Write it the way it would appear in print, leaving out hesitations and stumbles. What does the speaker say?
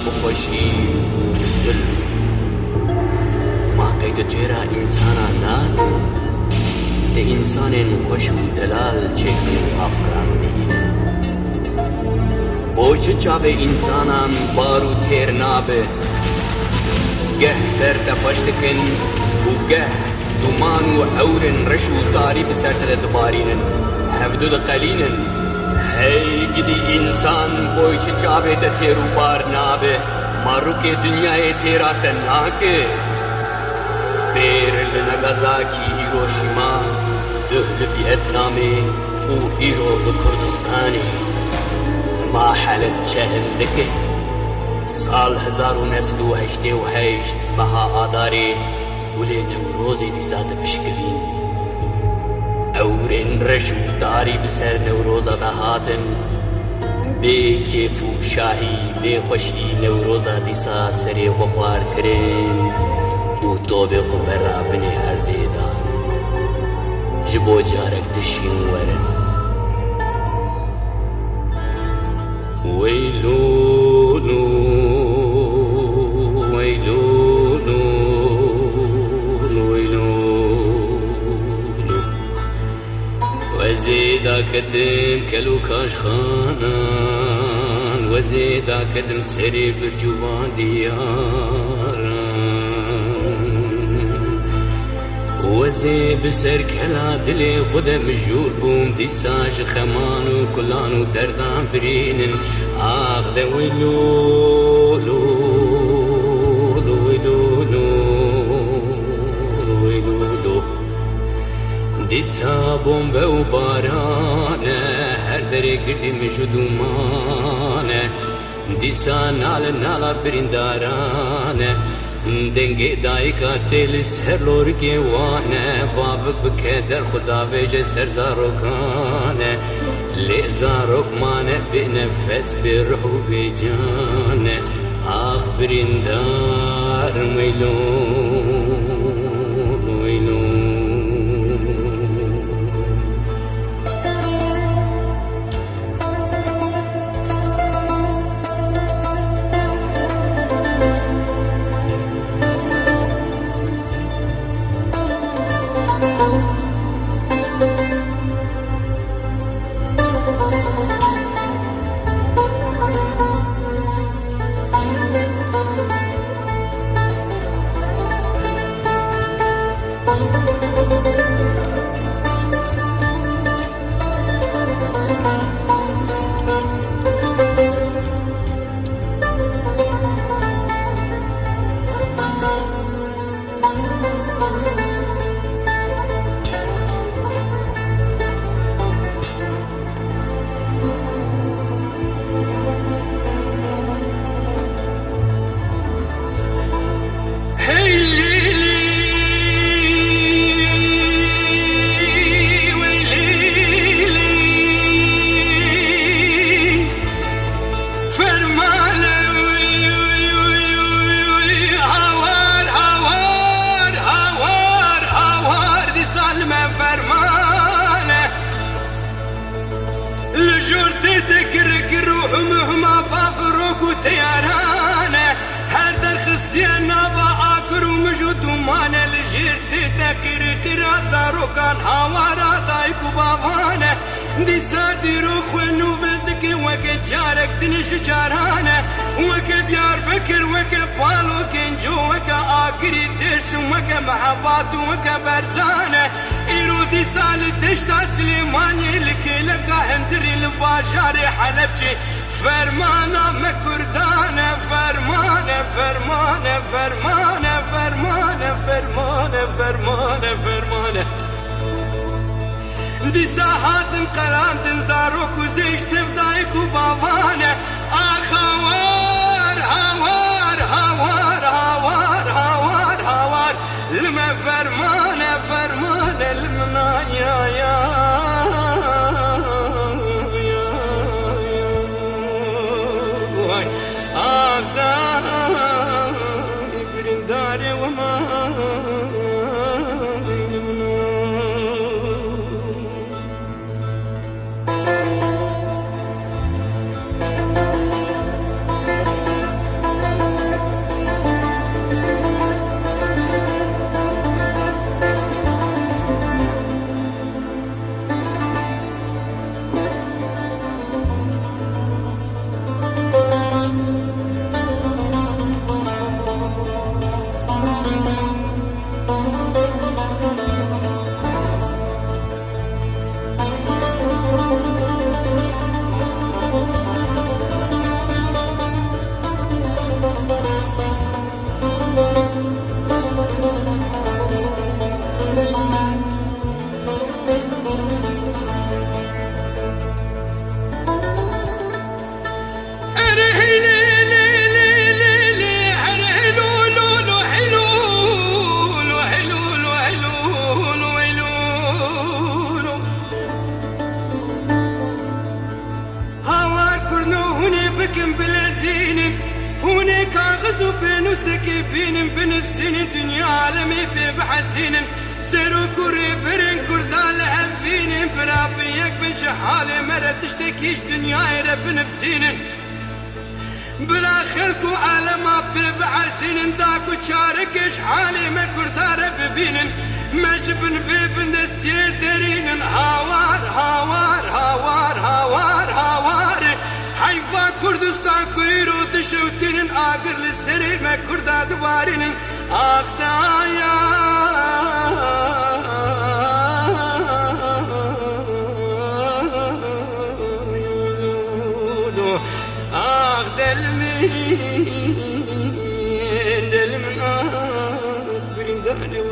بخوشی و بظلم ما قید تیرا انسانا ناده ده انسان خوش و دلال چکن افران دیگه بوچه چاوه انسانان بارو تیر نابه گه سر تفشتکن و گه دومان و عورن رشو تاری بسر تدبارینن هفدو دقلینن هی گدی انسان بوچه چاوه ده تیرو بار نابه ماروک دنیای تیرا تناکه بیر لنگازاکی هیروشیما دهل ویتنامی و ایرو بکردستانی ما حالت چهل دکه سال 1988 مها آداری گلی نوروزی دیزاد بشکوین اورین رشو داری بسر نوروزا دهاتن بی کیف و شاهی بی خوشی نوروزا دیسا سری خوار کرین و تو بی خبر رابنی اردیدان جبو جارک دشین ورن ويلونو ويلونو ويلونو وزيدا كتم كلو كاش خانان وزيدا كتم سري بالجوان دياران وزي بسر كلا دلي خدا مجور بوم دي ساج خمانو كلانو دردان برينن آخ ده ويلو لو ويلو لو دي سابوم بو بارانا هر دري قردي مجدومانا دي سا نالا برندارانا دنگی دای کا تل سر لور کے وانه بابک بکدر خدا وجه سر زاروکانه لی زاروک مانه بنفس بروح و بجانه آخ برندار ویلون ویلون كان هوارا دايكو بابانا دي سادي روخ ونو بدك وكد جارك تنش جارانا وكد يار بكر وكد بالو كنجو وكد آكري درس وكد محبات وكد برزانا إيرو دي سال دشتا سليماني لكي لكا هندري الباشاري حلبجي فرمانا مكردانا فرمانا فرمانا فرمانا فرمانا فرمانا فرمانا فرمانا دي ساحات قلان زاروك وزيش تفدايك وبابانا هوار هوار هوار هوار هوار هوار لما فرمانا فرمانا لمنا يا برنداري وما وكم بلازين هونيك غزو بين وسكيبين بنفسين دنيا عالمي ببحسين سيرو كوري برين كردال هبين برابيك بن شحالي مرة تشتكيش دنيا رب نفسين بلا خلق وعالما ببعسين داكو تشاركش حالي ما كردار ببين ما جبن في بندستي درين هاوار هاوار هاوار هاوار هاوار حيفا كردستان كويرو تشوتين آقر للسري ما كردا دوارين آختايا دل من برندان